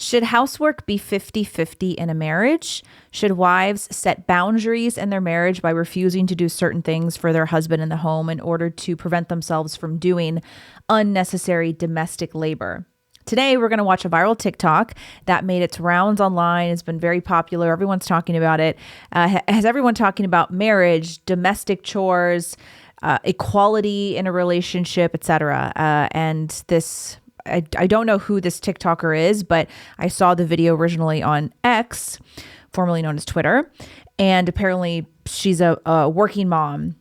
Should housework be 50-50 in a marriage? Should wives set boundaries in their marriage by refusing to do certain things for their husband in the home in order to prevent themselves from doing unnecessary domestic labor? Today, we're going to watch a viral TikTok that made its rounds online. It's been very popular. Everyone's talking about it. Has everyone talking about marriage, domestic chores, equality in a relationship, etc. And this... I don't know who this TikToker is, but I saw the video originally on X, formerly known as Twitter. And apparently she's a working mom.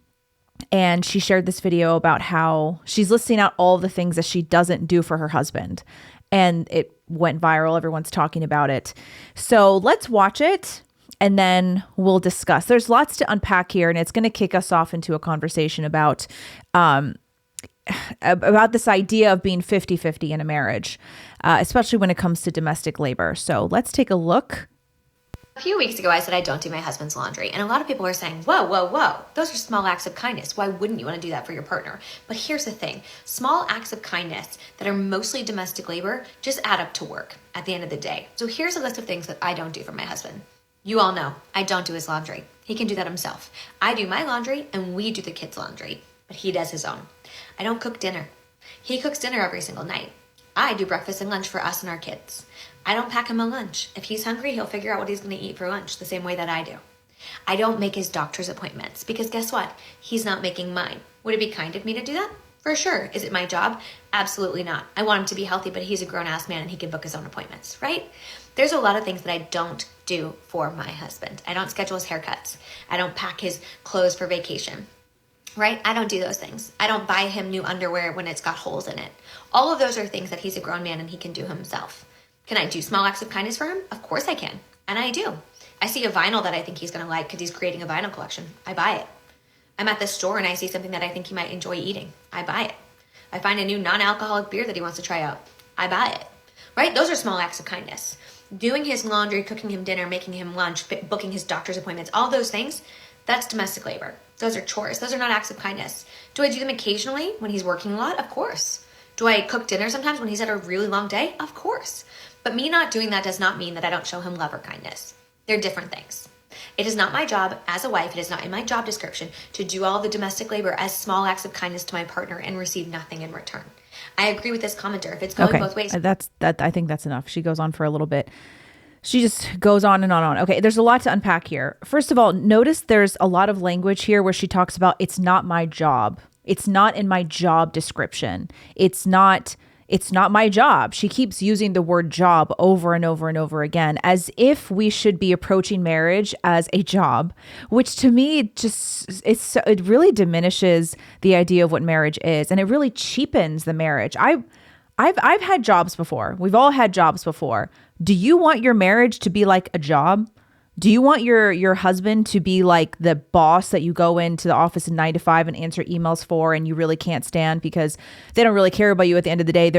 And she shared this video about how she's listing out all the things that she doesn't do for her husband. And it went viral. Everyone's talking about it. So let's watch it and then we'll discuss. There's lots to unpack here, and it's going to kick us off into a conversation about this idea of being 50-50 in a marriage, especially when it comes to domestic labor. So let's take a look. A few weeks ago, I said I don't do my husband's laundry, and a lot of people are saying, whoa, whoa, whoa, those are small acts of kindness. Why wouldn't you want to do that for your partner? But here's the thing. Small acts of kindness that are mostly domestic labor just add up to work at the end of the day. So here's a list of things that I don't do for my husband. You all know I don't do his laundry. He can do that himself. I do my laundry, and we do the kids' laundry, but he does his own. I don't cook dinner. He cooks dinner every single night. I do breakfast and lunch for us and our kids. I don't pack him a lunch. If he's hungry, he'll figure out what he's going to eat for lunch the same way that I do. I don't make his doctor's appointments because guess what? He's not making mine. Would it be kind of me to do that? For sure. Is it my job? Absolutely not. I want him to be healthy, but he's a grown-ass man and he can book his own appointments, right? There's a lot of things that I don't do for my husband. I don't schedule his haircuts. I don't pack his clothes for vacation. Right? I don't do those things. I don't buy him new underwear when it's got holes in it. All of those are things that he's a grown man and he can do himself. Can I do small acts of kindness for him? Of course I can. And I do. I see a vinyl that I think he's going to like because he's creating a vinyl collection. I buy it. I'm at the store and I see something that I think he might enjoy eating. I buy it. I find a new non-alcoholic beer that he wants to try out. I buy it. Right? Those are small acts of kindness. Doing his laundry, cooking him dinner, making him lunch, booking his doctor's appointments, all those things, that's domestic labor. Those are chores. Those are not acts of kindness. Do I do them occasionally when he's working a lot? Of course. Do I cook dinner sometimes when he's had a really long day? Of course. But me not doing that does not mean that I don't show him love or kindness. They're different things. It is not my job as a wife, it is not in my job description to do all the domestic labor as small acts of kindness to my partner and receive nothing in return. I agree with this commenter. If it's going both ways. I think that's enough. She goes on for a little bit. She just goes on and on and on. Okay, there's a lot to unpack here. First of all, notice there's a lot of language here where she talks about it's not my job. It's not in my job description. It's not my job. She keeps using the word job over and over and over again as if we should be approaching marriage as a job, which to me it really diminishes the idea of what marriage is, and it really cheapens the marriage. I've had jobs before. We've all had jobs before. Do you want your marriage to be like a job? Do you want your husband to be like the boss that you go into the office at 9 to 5 and answer emails for, and you really can't stand because they don't really care about you at the end of the day?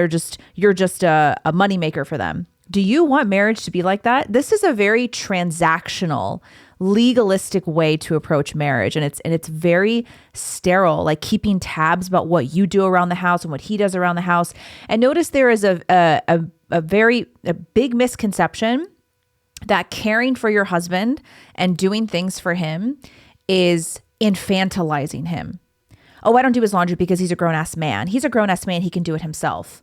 You're just a moneymaker for them. Do you want marriage to be like that? This is a very transactional, legalistic way to approach marriage, and it's very sterile, like keeping tabs about what you do around the house and what he does around the house. And notice there is a big misconception that caring for your husband and doing things for him is infantilizing him. Oh, I don't do his laundry because he's a grown-ass man. He's a grown-ass man. He can do it himself.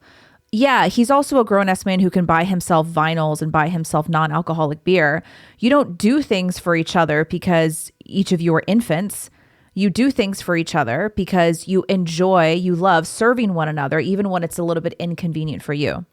Yeah, he's also a grown-ass man who can buy himself vinyls and buy himself non-alcoholic beer. You don't do things for each other because each of you are infants. You do things for each other because you love serving one another, even when it's a little bit inconvenient for you.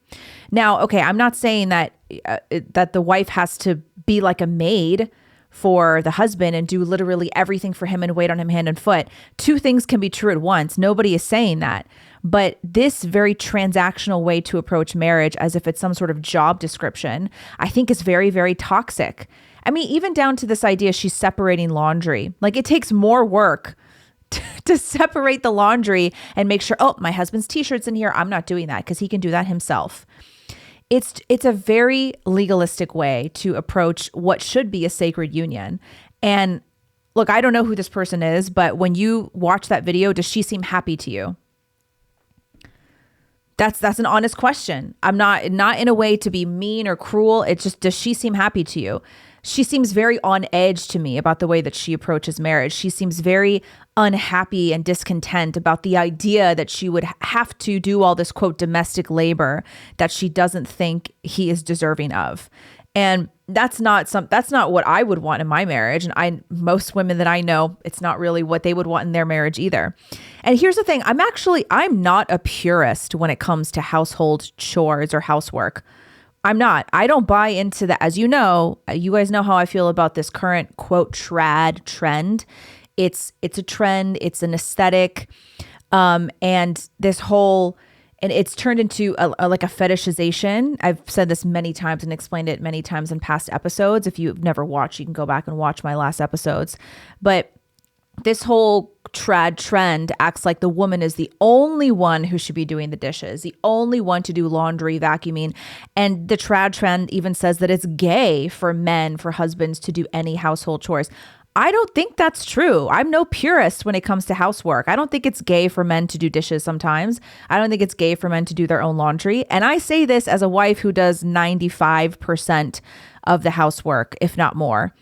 Now, okay, I'm not saying that the wife has to be like a maid for the husband and do literally everything for him and wait on him hand and foot. Two things can be true at once. Nobody is saying that. But this very transactional way to approach marriage as if it's some sort of job description, I think is very, very toxic. I mean, even down to this idea she's separating laundry. Like, it takes more work to separate the laundry and make sure, oh, my husband's t-shirt's in here. I'm not doing that because he can do that himself. It's a very legalistic way to approach what should be a sacred union. And look, I don't know who this person is, but when you watch that video, does she seem happy to you? That's an honest question. I'm not in a way to be mean or cruel. It's just, does she seem happy to you? She seems very on edge to me about the way that she approaches marriage. She seems very unhappy and discontent about the idea that she would have to do all this, quote, domestic labor that she doesn't think he is deserving of. And that's not what I would want in my marriage. And most women that I know, it's not really what they would want in their marriage either. And here's the thing, I'm not a purist when it comes to household chores or housework. I'm not. I don't buy into that. As you know, you guys know how I feel about this current, quote, trad trend. It's a trend. It's an aesthetic. And this whole, and it's turned into like a fetishization. I've said this many times and explained it many times in past episodes. If you've never watched, you can go back and watch my last episodes. But this whole trad trend acts like the woman is the only one who should be doing the dishes, the only one to do laundry, vacuuming. And the trad trend even says that it's gay for men, for husbands to do any household chores. I don't think that's true. I'm no purist when it comes to housework. I don't think it's gay for men to do dishes sometimes. I don't think it's gay for men to do their own laundry. And I say this as a wife who does 95% of the housework, if not more.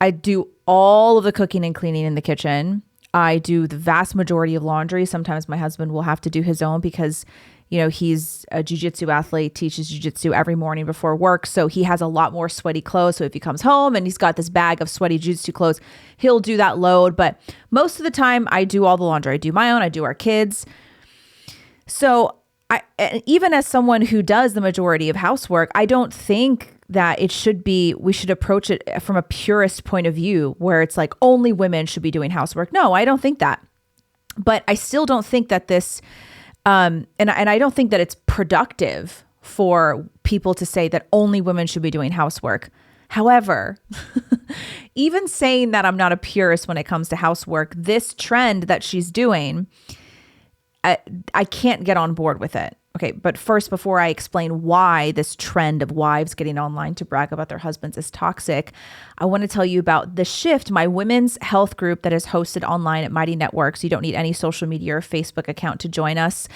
I do all of the cooking and cleaning in the kitchen. I do the vast majority of laundry. Sometimes my husband will have to do his own because, you know, he's a jiu-jitsu athlete, teaches jiu-jitsu every morning before work. So he has a lot more sweaty clothes. So if he comes home and he's got this bag of sweaty jiu-jitsu clothes, he'll do that load. But most of the time I do all the laundry. I do my own, I do our kids. So even as someone who does the majority of housework, I don't think that we should approach it from a purist point of view where it's like only women should be doing housework. No, I don't think that. But I still don't think that this, and I don't think that it's productive for people to say that only women should be doing housework. However, even saying that I'm not a purist when it comes to housework, this trend that she's doing, I can't get on board with it. Okay, but first, before I explain why this trend of wives getting online to brag about their husbands is toxic, I want to tell you about The Shift, my women's health group that is hosted online at Mighty Networks. You don't need any social media or Facebook account to join us.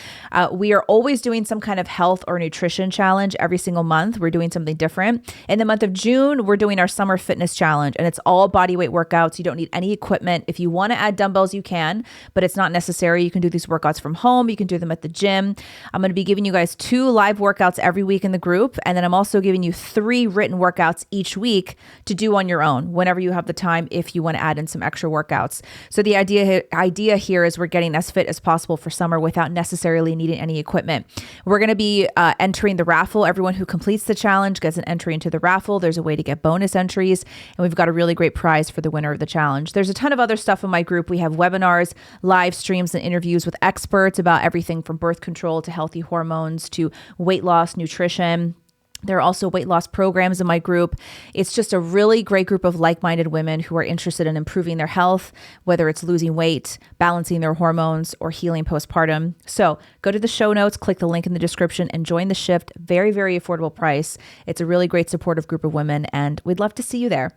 We are always doing some kind of health or nutrition challenge every single month. We're doing something different. In the month of June, we're doing our summer fitness challenge, and it's all body weight workouts. You don't need any equipment. If you want to add dumbbells, you can, but it's not necessary. You can do these workouts from home. You can do them at the gym. I'm going to be giving you guys 2 live workouts every week in the group. And then I'm also giving you 3 written workouts each week to do on your own whenever you have the time, if you want to add in some extra workouts. So the idea here is we're getting as fit as possible for summer without necessarily needing any equipment. We're going to be entering the raffle. Everyone who completes the challenge gets an entry into the raffle. There's a way to get bonus entries, and we've got a really great prize for the winner of the challenge. There's a ton of other stuff in my group. We have webinars, live streams, and interviews with experts about everything from birth control to healthy hormones to weight loss, nutrition. There are also weight loss programs in my group. It's just a really great group of like-minded women who are interested in improving their health, whether it's losing weight, balancing their hormones, or healing postpartum. So go to the show notes, click the link in the description, and join The Shift. Very, very affordable price. It's a really great supportive group of women, and we'd love to see you there.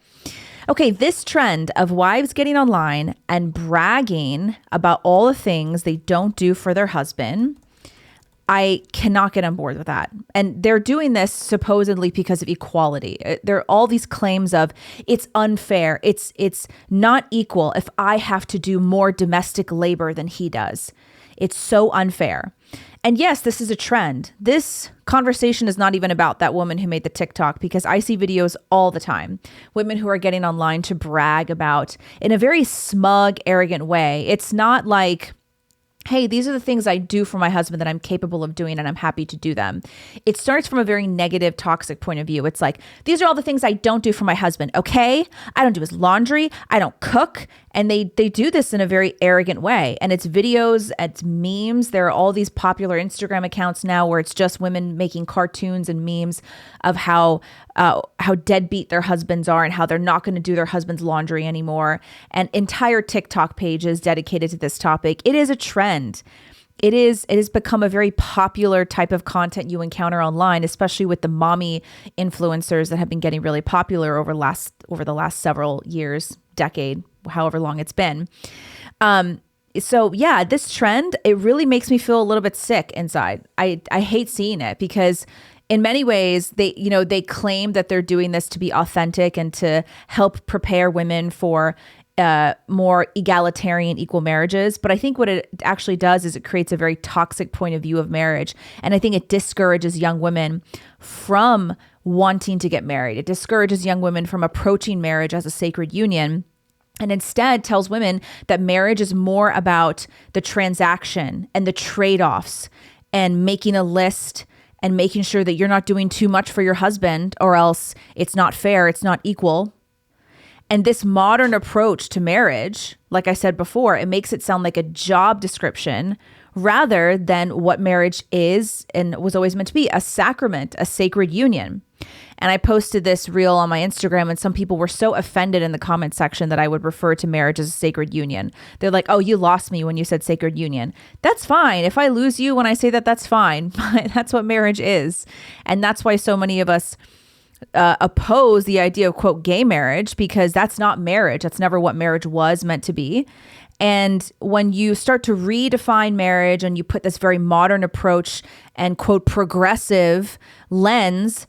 Okay, this trend of wives getting online and bragging about all the things they don't do for their husband, I cannot get on board with that. And they're doing this supposedly because of equality. There are all these claims of it's unfair. It's not equal if I have to do more domestic labor than he does. It's so unfair. And yes, this is a trend. This conversation is not even about that woman who made the TikTok, because I see videos all the time. Women who are getting online to brag about in a very smug, arrogant way. It's not like, hey, these are the things I do for my husband that I'm capable of doing and I'm happy to do them. It starts from a very negative, toxic point of view. It's like, these are all the things I don't do for my husband. Okay, I don't do his laundry. I don't cook. And they do this in a very arrogant way. And it's videos, it's memes. There are all these popular Instagram accounts now where it's just women making cartoons and memes of how deadbeat their husbands are and how they're not going to do their husband's laundry anymore. And entire TikTok pages dedicated to this topic. It is a trend. It has become a very popular type of content you encounter online, especially with the mommy influencers that have been getting really popular over the last several years, decade, however long it's been. So yeah, this trend, it really makes me feel a little bit sick inside. I hate seeing it because in many ways they claim that they're doing this to be authentic and to help prepare women for more egalitarian, equal marriages. But I think what it actually does is it creates a very toxic point of view of marriage. And I think it discourages young women from wanting to get married. It discourages young women from approaching marriage as a sacred union, and instead tells women that marriage is more about the transaction and the trade-offs and making a list and making sure that you're not doing too much for your husband, or else it's not fair, it's not equal. And this modern approach to marriage, like I said before, it makes it sound like a job description rather than what marriage is and was always meant to be, a sacrament, a sacred union. And I posted this reel on my Instagram, and some people were so offended in the comment section that I would refer to marriage as a sacred union. They're like, oh, you lost me when you said sacred union. That's fine. If I lose you when I say that, that's fine. But that's what marriage is. And that's why so many of us oppose the idea of, quote, gay marriage, because that's not marriage. That's never what marriage was meant to be. And when you start to redefine marriage and you put this very modern approach and, quote, progressive lens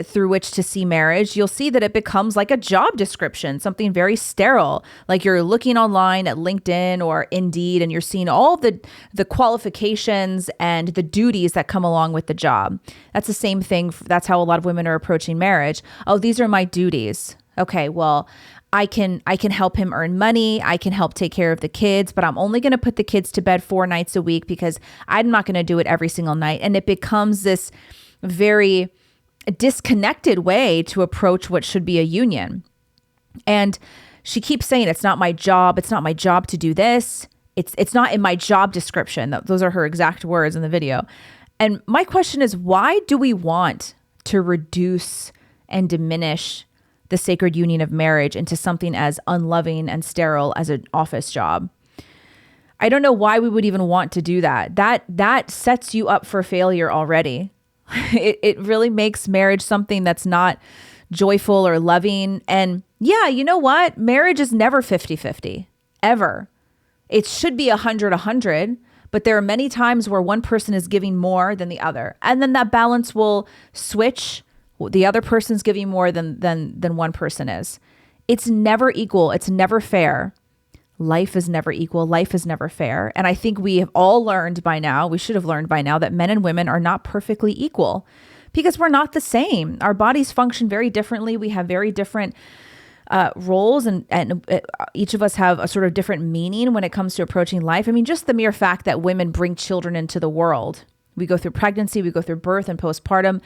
through which to see marriage, you'll see that it becomes like a job description, something very sterile. Like you're looking online at LinkedIn or Indeed, and you're seeing all the qualifications and the duties that come along with the job. That's the same thing. That's how a lot of women are approaching marriage. Oh, these are my duties. Okay, well, I can help him earn money. I can help take care of the kids, but I'm only going to put the kids to bed 4 nights a week because I'm not going to do it every single night. And it becomes this very disconnected way to approach what should be a union. And she keeps saying, it's not my job. It's not my job to do this. It's not in my job description. Those are her exact words in the video. And my question is, why do we want to reduce and diminish the sacred union of marriage into something as unloving and sterile as an office job? I don't know why we would even want to do that. That sets you up for failure already. It really makes marriage something that's not joyful or loving. And yeah, you know what? Marriage is never 50-50, ever. It should be 100-100, but there are many times where one person is giving more than the other. And then that balance will switch. The other person's giving more than one person is. It's never equal. It's never fair. Life is never equal. Life is never fair. And I think we have all learned by now, we should have learned by now, that men and women are not perfectly equal because we're not the same. Our bodies function very differently. We have very different roles, and each of us have a sort of different meaning when it comes to approaching life. I mean, just the mere fact that women bring children into the world. We go through pregnancy, we go through birth and postpartum.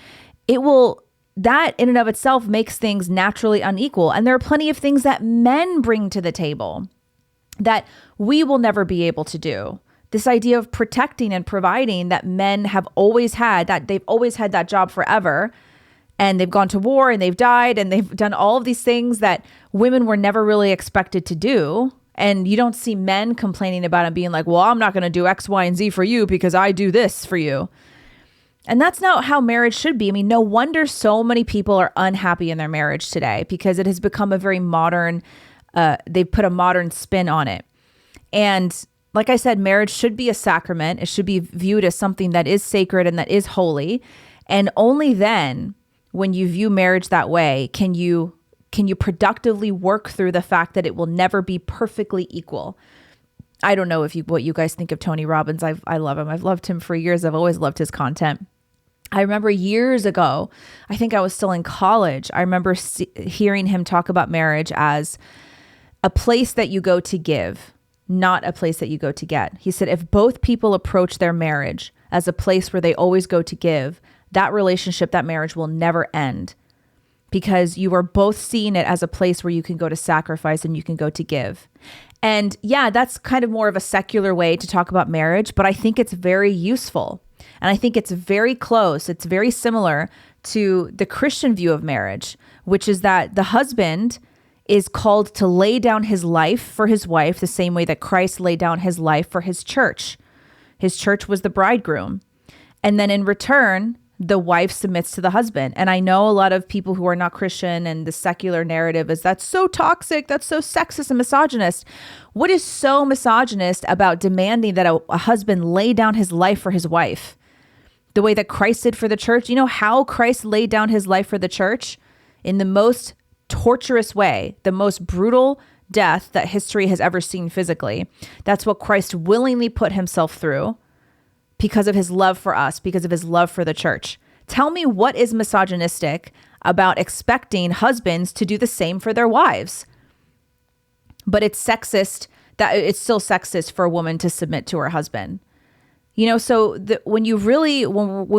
That in and of itself makes things naturally unequal. And there are plenty of things that men bring to the table that we will never be able to do. This idea of protecting and providing that men have always had, that they've always had that job forever, and they've gone to war and they've died and they've done all of these things that women were never really expected to do. And you don't see men complaining about it, being like, well, I'm not going to do X, Y, and Z for you because I do this for you. And that's not how marriage should be. I mean, no wonder so many people are unhappy in their marriage today, because it has become a very modern, they've put a modern spin on it. And like I said, marriage should be a sacrament. It should be viewed as something that is sacred and that is holy. And only then, when you view marriage that way, can you productively work through the fact that it will never be perfectly equal. I don't know what you guys think of Tony Robbins. I love him. I've loved him for years. I've always loved his content. I remember years ago, I think I was still in college, I remember hearing him talk about marriage as a place that you go to give, not a place that you go to get. He said, if both people approach their marriage as a place where they always go to give, that relationship, that marriage will never end, because you are both seeing it as a place where you can go to sacrifice and you can go to give. And yeah, that's kind of more of a secular way to talk about marriage, but I think it's very useful. And I think it's very close. It's very similar to the Christian view of marriage, which is that the husband is called to lay down his life for his wife the same way that Christ laid down his life for his church. His church was the bridegroom. And then in return, the wife submits to the husband. And I know a lot of people who are not Christian and the secular narrative is that's so toxic, that's so sexist and misogynist. What is so misogynist about demanding that a husband lay down his life for his wife? The way that Christ did for the church. You know how Christ laid down his life for the church? In the most torturous way, the most brutal death that history has ever seen physically. That's what Christ willingly put himself through because of his love for us, because of his love for the church. Tell me what is misogynistic about expecting husbands to do the same for their wives. But it's sexist, that it's still sexist for a woman to submit to her husband. You know, so when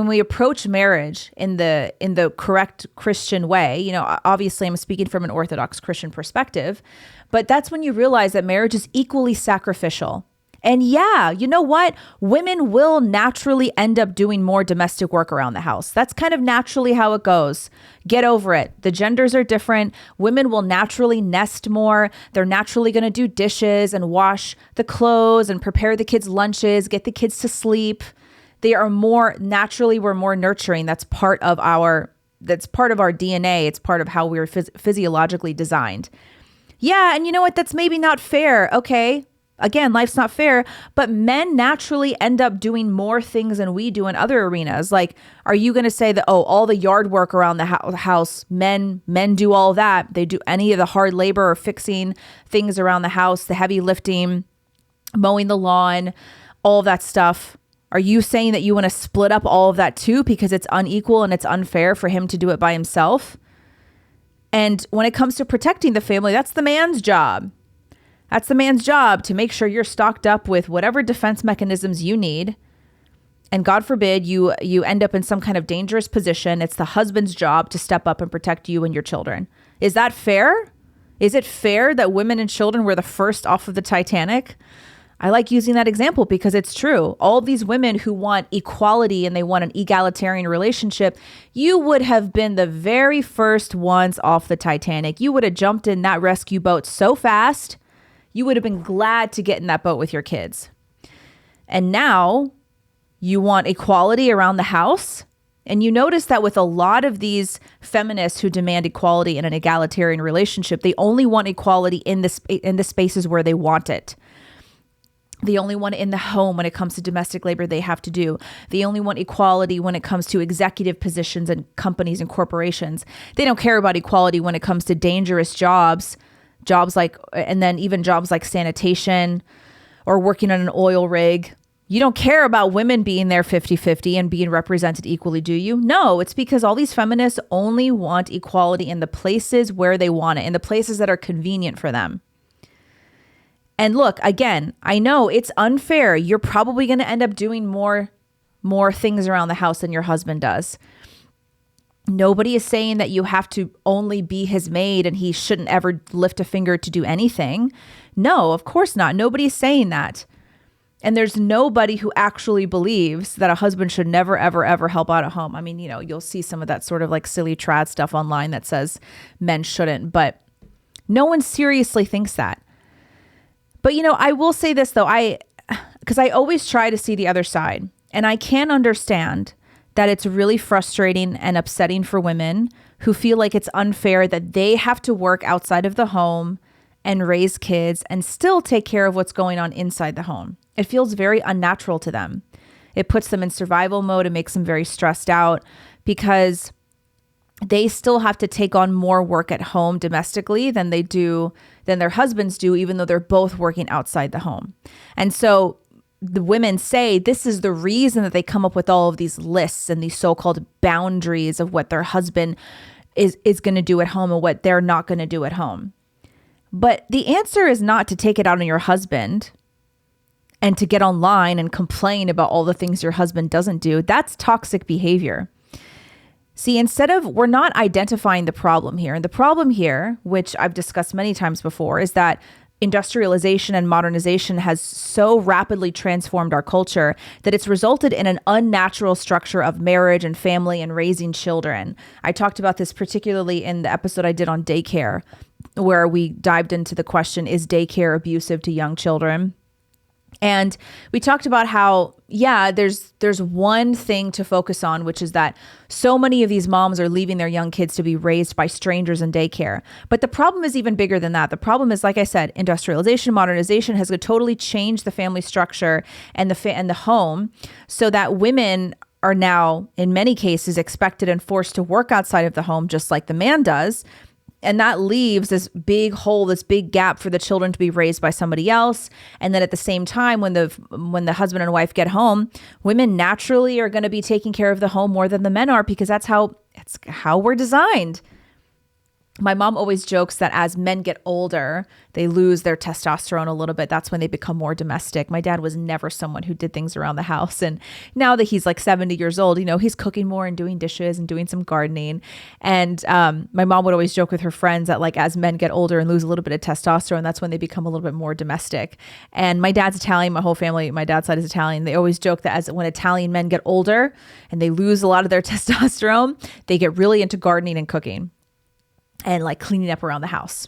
we approach marriage in the correct Christian way, you know, obviously I'm speaking from an Orthodox Christian perspective, but that's when you realize that marriage is equally sacrificial. And yeah, you know what? Women will naturally end up doing more domestic work around the house. That's kind of naturally how it goes. Get over it. The genders are different. Women will naturally nest more. They're naturally going to do dishes and wash the clothes and prepare the kids' lunches, get the kids to sleep. They are more naturally, we're more nurturing. That's part of our DNA. It's part of how we're physiologically designed. Yeah, and you know what? That's maybe not fair. Okay. Again, life's not fair, but men naturally end up doing more things than we do in other arenas. Like, are you going to say that, oh, all the yard work around the house, men do all that. They do any of the hard labor or fixing things around the house, the heavy lifting, mowing the lawn, all of that stuff. Are you saying that you want to split up all of that too because it's unequal and it's unfair for him to do it by himself? And when it comes to protecting the family, that's the man's job. That's the man's job to make sure you're stocked up with whatever defense mechanisms you need. And God forbid you end up in some kind of dangerous position. It's the husband's job to step up and protect you and your children. Is that fair? Is it fair that women and children were the first off of the Titanic? I like using that example because it's true. All these women who want equality and they want an egalitarian relationship, you would have been the very first ones off the Titanic. You would have jumped in that rescue boat so fast. You would have been glad to get in that boat with your kids. And now you want equality around the house. And you notice that with a lot of these feminists who demand equality in an egalitarian relationship, they only want equality in the spaces where they want it. They only want it in the home when it comes to domestic labor they have to do. They only want equality when it comes to executive positions in companies and corporations. They don't care about equality when it comes to dangerous jobs like, and then even jobs like sanitation or working on an oil rig. You don't care about women being there 50-50 and being represented equally, do you? No, it's because all these feminists only want equality in the places where they want it, in the places that are convenient for them. And look, again, I know it's unfair. You're probably going to end up doing more things around the house than your husband does. Nobody is saying that you have to only be his maid and he shouldn't ever lift a finger to do anything. No, of course not. Nobody is saying that. And there's nobody who actually believes that a husband should never, ever, ever help out at home. I mean, you know, you'll see some of that sort of like silly trad stuff online that says men shouldn't, but no one seriously thinks that. But, you know, I will say this though, because I always try to see the other side, and I can understand that it's really frustrating and upsetting for women who feel like it's unfair that they have to work outside of the home and raise kids and still take care of what's going on inside the home. It feels very unnatural to them. It puts them in survival mode. It makes them very stressed out because they still have to take on more work at home domestically than their husbands do, even though they're both working outside the home. And so the women say this is the reason that they come up with all of these lists and these so-called boundaries of what their husband is going to do at home and what they're not going to do at home. But the answer is not to take it out on your husband and to get online and complain about all the things your husband doesn't do. That's toxic behavior. See, we're not identifying the problem here. And the problem here, which I've discussed many times before, is that industrialization and modernization has so rapidly transformed our culture that it's resulted in an unnatural structure of marriage and family and raising children. I talked about this particularly in the episode I did on daycare, where we dived into the question, is daycare abusive to young children? And we talked about how, yeah, there's one thing to focus on, which is that so many of these moms are leaving their young kids to be raised by strangers in daycare. But the problem is even bigger than that. The problem is, like I said, industrialization, modernization has totally changed the family structure and the home, so that women are now, in many cases, expected and forced to work outside of the home, just like the man does. And that leaves this big hole, this big gap for the children to be raised by somebody else. And then at the same time, when the husband and wife get home, women naturally are going to be taking care of the home more than the men are, because that's how we're designed. My mom always jokes that as men get older, they lose their testosterone a little bit. That's when they become more domestic. My dad was never someone who did things around the house. And now that he's like 70 years old, he's cooking more and doing dishes and doing some gardening. And my mom would always joke with her friends that, like, as men get older and lose a little bit of testosterone, that's when they become a little bit more domestic. And my dad's Italian. My whole family, my dad's side is Italian. They always joke that when Italian men get older and they lose a lot of their testosterone, they get really into gardening and cooking and like cleaning up around the house.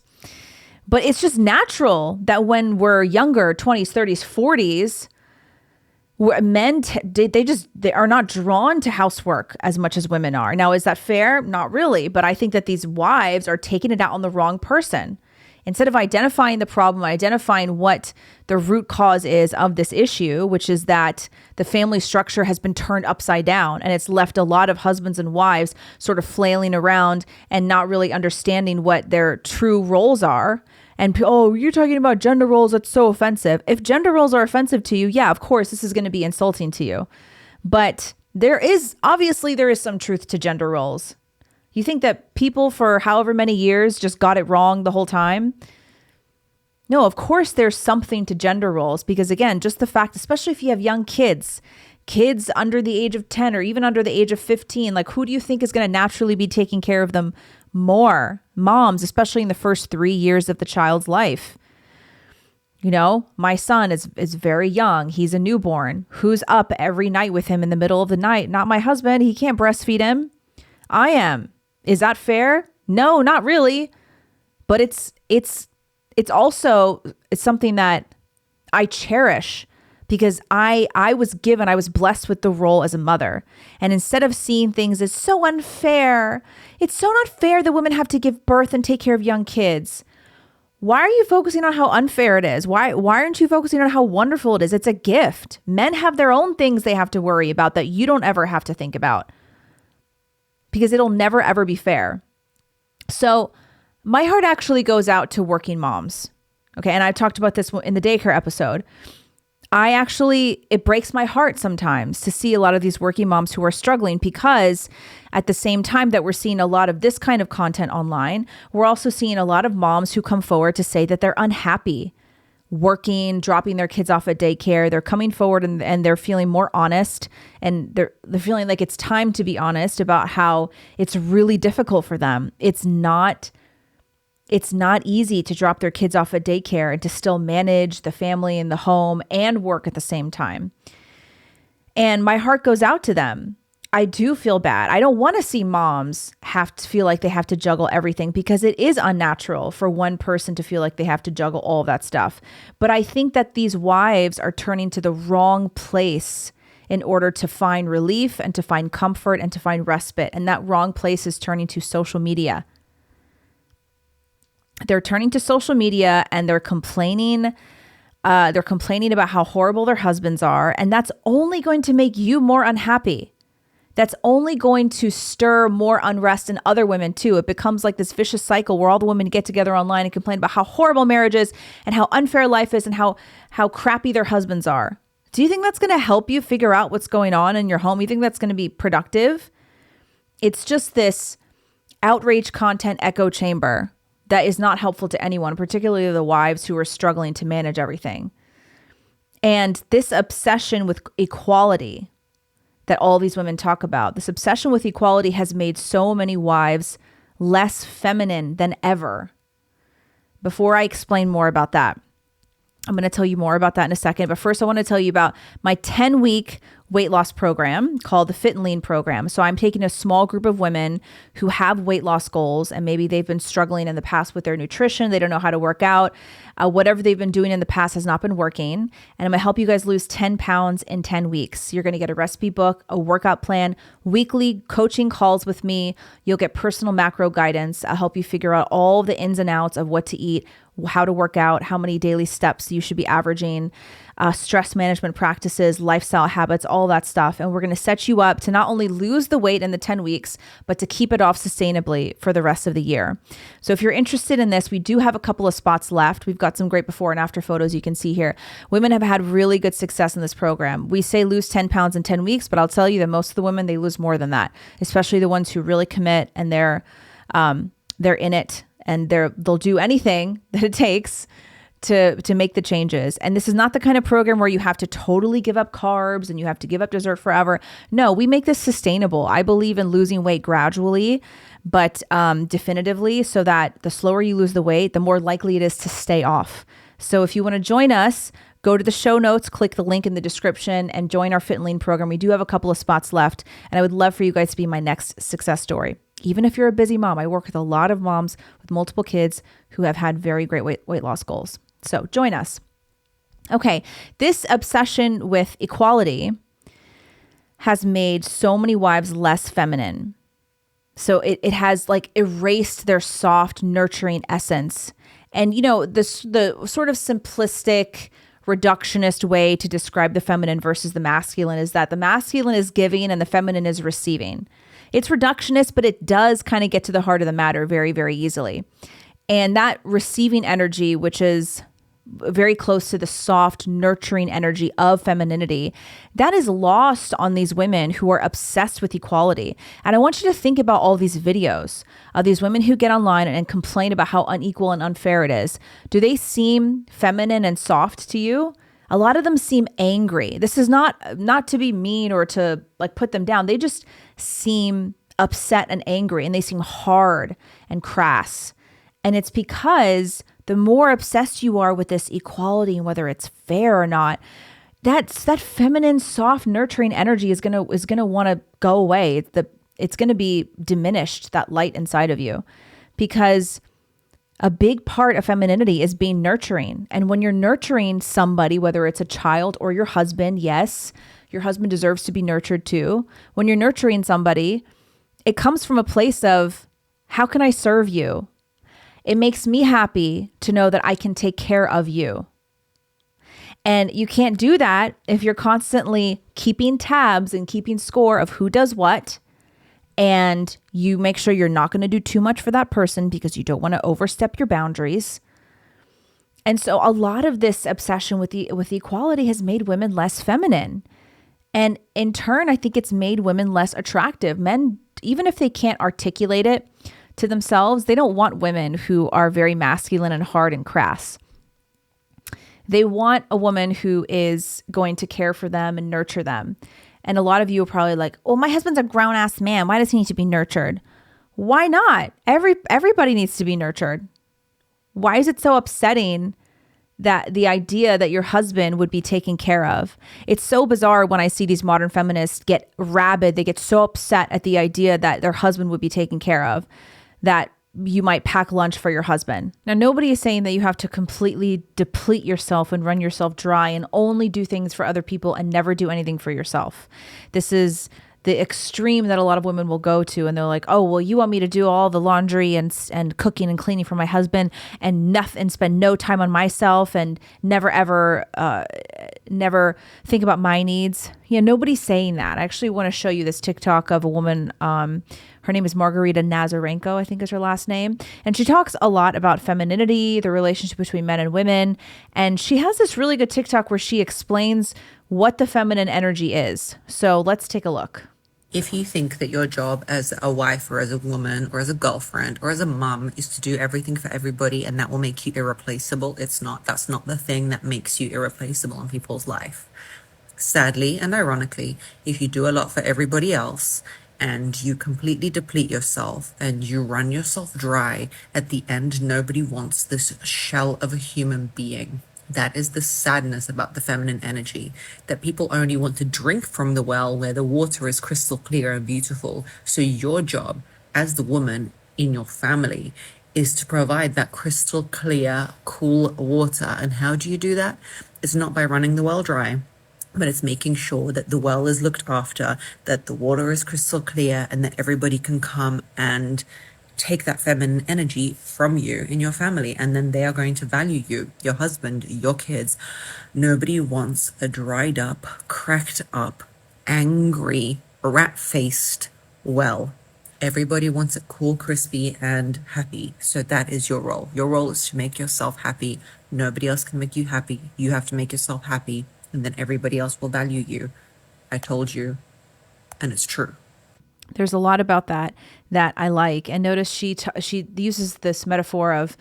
But it's just natural that when we're younger, 20s, 30s, 40s, men, they are not drawn to housework as much as women are. Now, is that fair? Not really. But I think that these wives are taking it out on the wrong person. Instead of identifying the problem, identifying what the root cause is of this issue, which is that the family structure has been turned upside down, and it's left a lot of husbands and wives sort of flailing around and not really understanding what their true roles are. And, oh, you're talking about gender roles. That's so offensive. If gender roles are offensive to you, yeah, of course, this is going to be insulting to you. But there is some truth to gender roles. You think that people for however many years just got it wrong the whole time? No, of course there's something to gender roles, because again, just the fact, especially if you have young kids under the age of 10 or even under the age of 15, like, who do you think is going to naturally be taking care of them more? Moms, especially in the first 3 years of the child's life. My son is very young. He's a newborn. Who's up every night with him in the middle of the night? Not my husband. He can't breastfeed him. I am. Is that fair? No, not really. But it's something that I cherish, because I was blessed with the role as a mother. And instead of seeing things as so unfair, it's so not fair that women have to give birth and take care of young kids. Why are you focusing on how unfair it is? Why aren't you focusing on how wonderful it is? It's a gift. Men have their own things they have to worry about that you don't ever have to think about, because it'll never, ever be fair. So my heart actually goes out to working moms. Okay. And I talked about this in the daycare episode. It breaks my heart sometimes to see a lot of these working moms who are struggling, because at the same time that we're seeing a lot of this kind of content online, we're also seeing a lot of moms who come forward to say that they're unhappy working, dropping their kids off at daycare. They're coming forward and they're feeling more honest, and they're feeling like it's time to be honest about how it's really difficult for them. It's not easy to drop their kids off at daycare and to still manage the family and the home and work at the same time. And my heart goes out to them. I do feel bad. I don't want to see moms have to feel like they have to juggle everything, because it is unnatural for one person to feel like they have to juggle all of that stuff. But I think that these wives are turning to the wrong place in order to find relief and to find comfort and to find respite. And that wrong place is turning to social media. They're turning to social media and they're complaining. They're complaining about how horrible their husbands are. And that's only going to make you more unhappy. That's only going to stir more unrest in other women too. It becomes like this vicious cycle where all the women get together online and complain about how horrible marriage is and how unfair life is and how crappy their husbands are. Do you think that's going to help you figure out what's going on in your home? You think that's going to be productive? It's just this outrage content echo chamber that is not helpful to anyone, particularly the wives who are struggling to manage everything. And this obsession with equality that all these women talk about, this obsession with equality has made so many wives less feminine than ever. Before I explain more about that, I'm going to tell you more about that in a second. But first, I want to tell you about my 10-week weight loss program called the Fit and Lean program. So I'm taking a small group of women who have weight loss goals, and maybe they've been struggling in the past with their nutrition. They don't know how to work out. Whatever they've been doing in the past has not been working. And I'm going to help you guys lose 10 pounds in 10 weeks. You're going to get a recipe book, a workout plan, weekly coaching calls with me. You'll get personal macro guidance. I'll help you figure out all the ins and outs of what to eat, how to work out, how many daily steps you should be averaging, stress management practices, lifestyle habits, all that stuff. And we're going to set you up to not only lose the weight in the 10 weeks, but to keep it off sustainably for the rest of the year. So if you're interested in this, we do have a couple of spots left. We've got some great before and after photos you can see here. Women have had really good success in this program. We say lose 10 pounds in 10 weeks, but I'll tell you that most of the women, they lose more than that, especially the ones who really commit and they're in it and they'll do anything that it takes to make the changes. And this is not the kind of program where you have to totally give up carbs and you have to give up dessert forever. No, we make this sustainable. I believe in losing weight gradually, but definitively, so that the slower you lose the weight, the more likely it is to stay off. So if you want to join us, go to the show notes, click the link in the description, and join our Fit and Lean program. We do have a couple of spots left, and I would love for you guys to be my next success story. Even if you're a busy mom, I work with a lot of moms with multiple kids who have had very great weight loss goals. So join us. Okay, this obsession with equality has made so many wives less feminine. So it has like erased their soft, nurturing essence. And, you know, the sort of simplistic, reductionist way to describe the feminine versus the masculine is that the masculine is giving and the feminine is receiving. It's reductionist, but it does kind of get to the heart of the matter very, very easily. And that receiving energy, which is very close to the soft, nurturing energy of femininity, that is lost on these women who are obsessed with equality. And I want you to think about all these videos of these women who get online and complain about how unequal and unfair it is. Do they seem feminine and soft to you? A lot of them seem angry. This is not to be mean or to like put them down. They just seem upset and angry, and they seem hard and crass. And it's because the more obsessed you are with this equality and whether it's fair or not, that feminine, soft, nurturing energy is gonna want to go away. It's gonna be diminished, that light inside of you, because a big part of femininity is being nurturing. And when you're nurturing somebody, whether it's a child or your husband, yes, your husband deserves to be nurtured too. When you're nurturing somebody, it comes from a place of, how can I serve you? It makes me happy to know that I can take care of you. And you can't do that if you're constantly keeping tabs and keeping score of who does what. And you make sure you're not going to do too much for that person because you don't want to overstep your boundaries. And so a lot of this obsession with equality has made women less feminine. And in turn, I think it's made women less attractive. Men, even if they can't articulate it to themselves, they don't want women who are very masculine and hard and crass. They want a woman who is going to care for them and nurture them. And a lot of you are probably like, oh, my husband's a grown-ass man. Why does he need to be nurtured? Why not? Everybody needs to be nurtured. Why is it so upsetting that the idea that your husband would be taken care of? It's so bizarre when I see these modern feminists get rabid. They get so upset at the idea that their husband would be taken care of, that you might pack lunch for your husband. Now, nobody is saying that you have to completely deplete yourself and run yourself dry and only do things for other people and never do anything for yourself. This is the extreme that a lot of women will go to, and they're like, oh, well, you want me to do all the laundry and cooking and cleaning for my husband and spend no time on myself and never think about my needs. Yeah, nobody's saying that. I actually want to show you this TikTok of a woman. Her name is Margarita Nazarenko, I think is her last name. And she talks a lot about femininity, the relationship between men and women. And she has this really good TikTok where she explains what the feminine energy is. So let's take a look. If you think that your job as a wife or as a woman or as a girlfriend or as a mum is to do everything for everybody and that will make you irreplaceable, it's not. That's not the thing that makes you irreplaceable in people's life. Sadly and ironically, if you do a lot for everybody else and you completely deplete yourself and you run yourself dry, at the end, nobody wants this shell of a human being. That is the sadness about the feminine energy, that people only want to drink from the well where the water is crystal clear and beautiful. So your job as the woman in your family is to provide that crystal clear, cool water. And how do you do that? It's not by running the well dry, but it's making sure that the well is looked after, that the water is crystal clear, and that everybody can come and take that feminine energy from you in your family, and then they are going to value you, your husband, your kids. Nobody wants a dried up, cracked up, angry, rat-faced well. Everybody wants it cool, crispy, and happy. So that is your role. Your role is to make yourself happy. Nobody else can make you happy. You have to make yourself happy, and then everybody else will value you. I told you, and it's true. There's a lot about that I like. And notice she uses this metaphor of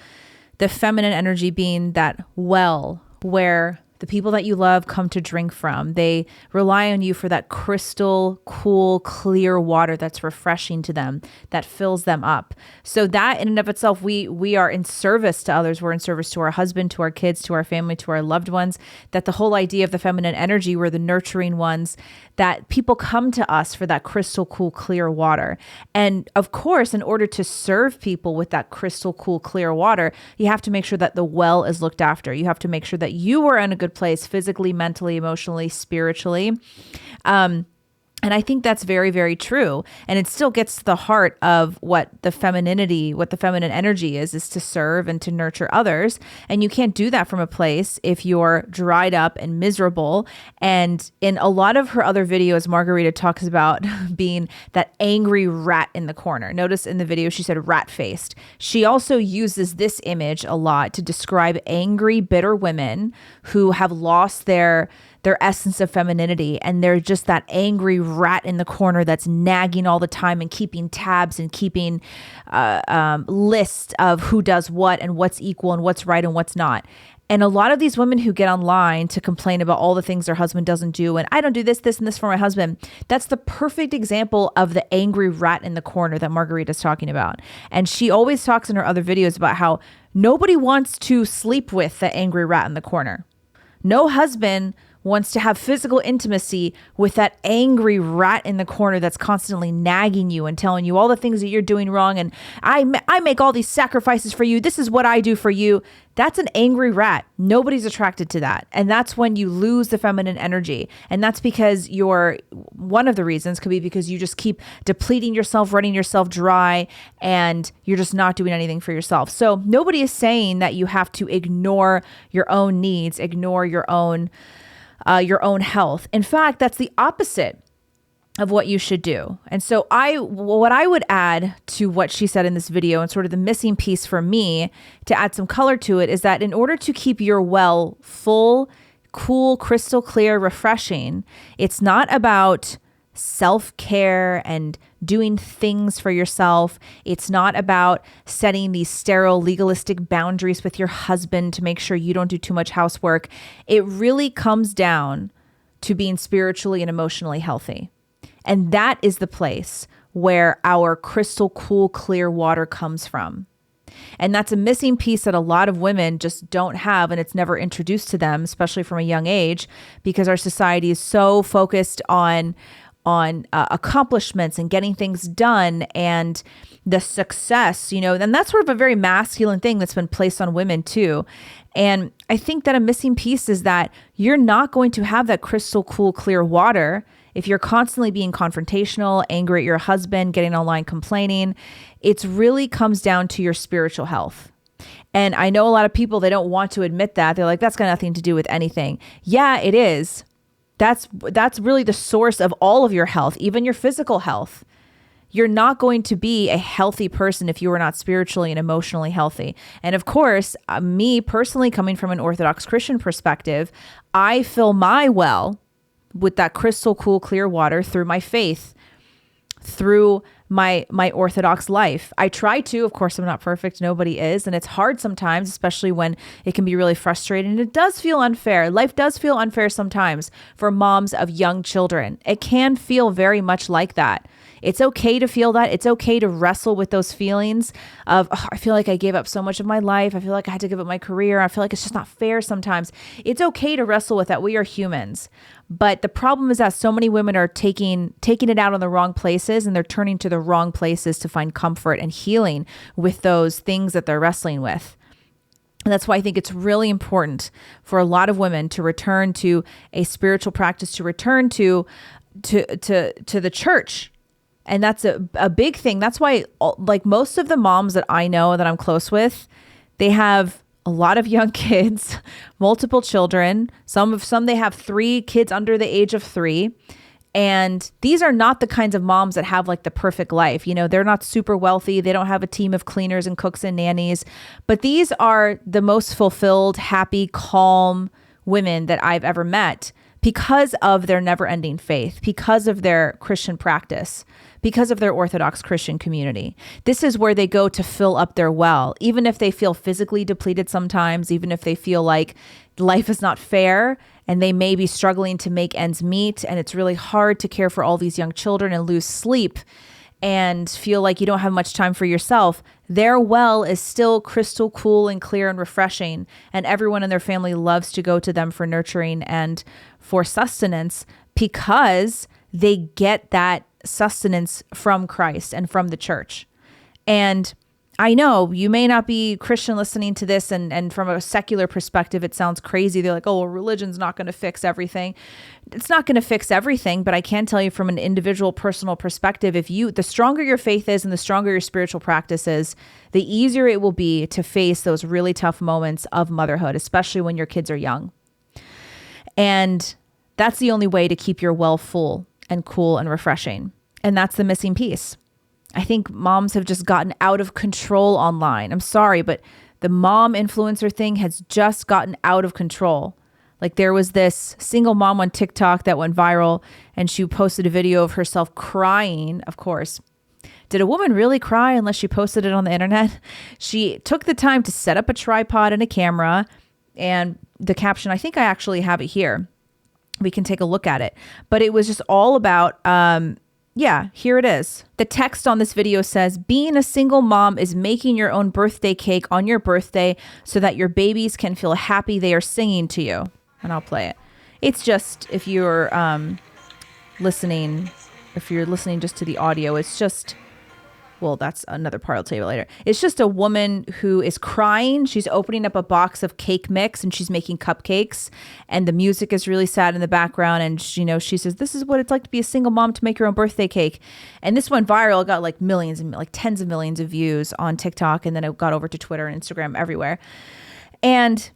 the feminine energy being that well where the people that you love come to drink from. They rely on you for that crystal, cool, clear water that's refreshing to them, that fills them up. So that in and of itself, we are in service to others. We're in service to our husband, to our kids, to our family, to our loved ones. That the whole idea of the feminine energy, we're the nurturing ones, that people come to us for that crystal, cool, clear water. And of course, in order to serve people with that crystal, cool, clear water, you have to make sure that the well is looked after. You have to make sure that you are in a good place physically, mentally, emotionally, spiritually. And I think that's very, very true. And it still gets to the heart of what the femininity, what the feminine energy is to serve and to nurture others. And you can't do that from a place if you're dried up and miserable. And in a lot of her other videos, Margarita talks about being that angry rat in the corner. Notice in the video, she said rat-faced. She also uses this image a lot to describe angry, bitter women who have lost their essence of femininity, and they're just that angry rat in the corner that's nagging all the time and keeping tabs and keeping lists of who does what and what's equal and what's right and what's not. And a lot of these women who get online to complain about all the things their husband doesn't do, and I don't do this, this, and this for my husband, that's the perfect example of the angry rat in the corner that Margarita's talking about. And she always talks in her other videos about how nobody wants to sleep with the angry rat in the corner. No husband wants to have physical intimacy with that angry rat in the corner that's constantly nagging you and telling you all the things that you're doing wrong. And I make all these sacrifices for you. This is what I do for you. That's an angry rat. Nobody's attracted to that. And that's when you lose the feminine energy. And that's because one of the reasons could be because you just keep depleting yourself, running yourself dry, and you're just not doing anything for yourself. So nobody is saying that you have to ignore your own needs, ignore your own health. In fact, that's the opposite of what you should do. And so what I would add to what she said in this video, and sort of the missing piece for me to add some color to it, is that in order to keep your well full, cool, crystal clear, refreshing, it's not about self-care and doing things for yourself. It's not about setting these sterile, legalistic boundaries with your husband to make sure you don't do too much housework. It really comes down to being spiritually and emotionally healthy. And that is the place where our crystal cool, clear water comes from. And that's a missing piece that a lot of women just don't have, and it's never introduced to them, especially from a young age, because our society is so focused on accomplishments and getting things done and the success, and that's sort of a very masculine thing that's been placed on women too. And I think that a missing piece is that you're not going to have that crystal cool, clear water if you're constantly being confrontational, angry at your husband, getting online complaining. It really comes down to your spiritual health. And I know a lot of people, they don't want to admit that. They're like, that's got nothing to do with anything. Yeah, it is. That's really the source of all of your health, even your physical health. You're not going to be a healthy person if you are not spiritually and emotionally healthy. And of course, me personally, coming from an Orthodox Christian perspective, I fill my well with that crystal cool, clear water through my faith, through my Orthodox life. I try to, of course, I'm not perfect. Nobody is. And it's hard sometimes, especially when it can be really frustrating. It does feel unfair. Life does feel unfair sometimes for moms of young children. It can feel very much like that. It's okay to feel that. It's okay to wrestle with those feelings of, oh, I feel like I gave up so much of my life. I feel like I had to give up my career. I feel like it's just not fair sometimes. It's okay to wrestle with that. We are humans. But the problem is that so many women are taking it out on the wrong places, and they're turning to the wrong places to find comfort and healing with those things that they're wrestling with. And that's why I think it's really important for a lot of women to return to a spiritual practice, to return to the church. And that's a big thing. That's why, like, most of the moms that I know that I'm close with, they have a lot of young kids, multiple children. Some they have 3 kids under the age of 3. And these are not the kinds of moms that have like the perfect life. You know, they're not super wealthy. They don't have a team of cleaners and cooks and nannies. But these are the most fulfilled, happy, calm women that I've ever met because of their never-ending faith, because of their Christian practice, because of their Orthodox Christian community. This is where they go to fill up their well, even if they feel physically depleted sometimes, even if they feel like life is not fair and they may be struggling to make ends meet, and it's really hard to care for all these young children and lose sleep and feel like you don't have much time for yourself. Their well is still crystal cool and clear and refreshing, and everyone in their family loves to go to them for nurturing and for sustenance because they get that sustenance from Christ and from the church. And I know you may not be Christian listening to this, and from a secular perspective, it sounds crazy. They're like, oh, well, religion's not going to fix everything. It's not going to fix everything, but I can tell you from an individual personal perspective, the stronger your faith is and the stronger your spiritual practice is, the easier it will be to face those really tough moments of motherhood, especially when your kids are young. And that's the only way to keep your well full and cool and refreshing. And that's the missing piece. I think moms have just gotten out of control online. I'm sorry, but the mom influencer thing has just gotten out of control. Like, there was this single mom on TikTok that went viral, and she posted a video of herself crying, of course. Did a woman really cry unless she posted it on the internet? She took the time to set up a tripod and a camera, and the caption, I think I actually have it here. We can take a look at it. But it was just all about, here it is. The text on this video says, being a single mom is making your own birthday cake on your birthday so that your babies can feel happy they are singing to you. And I'll play it. It's just, if you're listening just to the audio, it's just, well, that's another part I'll tell you later. It's just a woman who is crying. She's opening up a box of cake mix and she's making cupcakes, and the music is really sad in the background. And she says, this is what it's like to be a single mom, to make your own birthday cake. And this went viral. It got like millions and like tens of millions of views on TikTok. And then it got over to Twitter and Instagram, everywhere. And,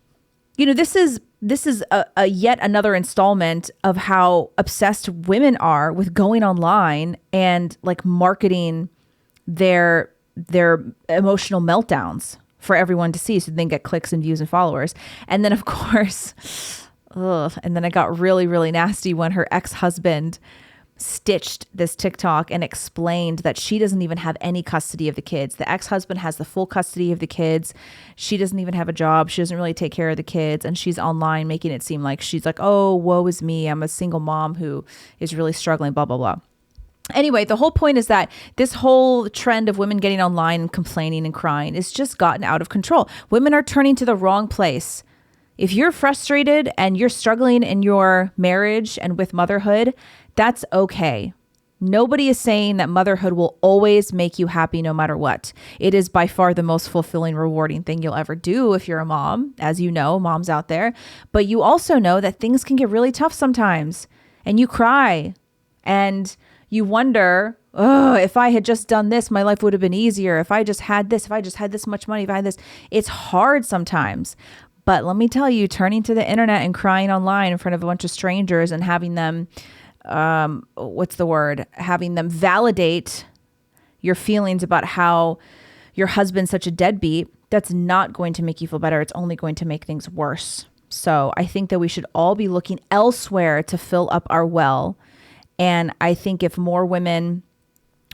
this is a yet another installment of how obsessed women are with going online and like marketing their emotional meltdowns for everyone to see, so they can get clicks and views and followers. And then, of course, and then it got really, really nasty when her ex-husband stitched this TikTok and explained that she doesn't even have any custody of the kids. The ex-husband has the full custody of the kids. She doesn't even have a job. She doesn't really take care of the kids. And she's online making it seem like she's like, oh, woe is me. I'm a single mom who is really struggling, blah, blah, blah. Anyway, the whole point is that this whole trend of women getting online and complaining and crying is just gotten out of control. Women are turning to the wrong place. If you're frustrated and you're struggling in your marriage and with motherhood, that's okay. Nobody is saying that motherhood will always make you happy no matter what. It is by far the most fulfilling, rewarding thing you'll ever do if you're a mom, as you know, moms out there. But you also know that things can get really tough sometimes, and you cry and you wonder, oh, if I had just done this, my life would have been easier. If I just had this, if I just had this much money, if I had this. It's hard sometimes. But let me tell you, turning to the internet and crying online in front of a bunch of strangers and having them, having them validate your feelings about how your husband's such a deadbeat, that's not going to make you feel better. It's only going to make things worse. So I think that we should all be looking elsewhere to fill up our well. And I think if more women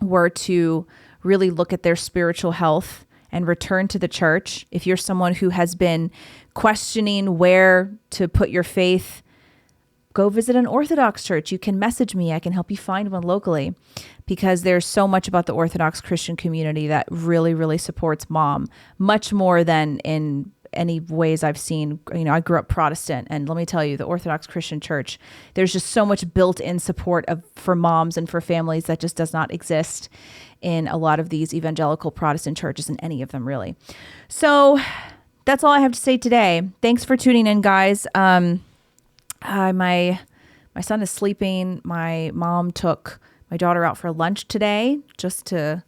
were to really look at their spiritual health and return to the church, if you're someone who has been questioning where to put your faith, go visit an Orthodox church. You can message me. I can help you find one locally, because there's so much about the Orthodox Christian community that really, really supports mom, much more than in any ways I've seen. I grew up Protestant, and let me tell you, the Orthodox Christian church, there's just so much built-in support for moms and for families that just does not exist in a lot of these evangelical Protestant churches, in any of them really. So that's all I have to say today. Thanks for tuning in, guys. My son is sleeping. My mom took my daughter out for lunch today just to,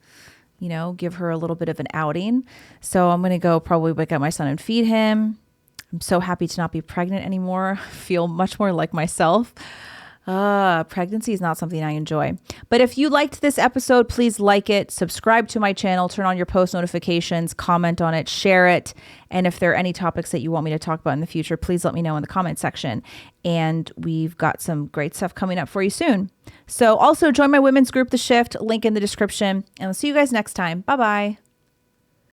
give her a little bit of an outing. So I'm going to go probably wake up my son and feed him. I'm so happy to not be pregnant anymore. I feel much more like myself. Pregnancy is not something I enjoy. But if you liked this episode, please like it, subscribe to my channel, turn on your post notifications, comment on it, share it. And if there are any topics that you want me to talk about in the future, please let me know in the comment section. And we've got some great stuff coming up for you soon. So also join my women's group, The Shift, link in the description. And I'll see you guys next time. Bye-bye.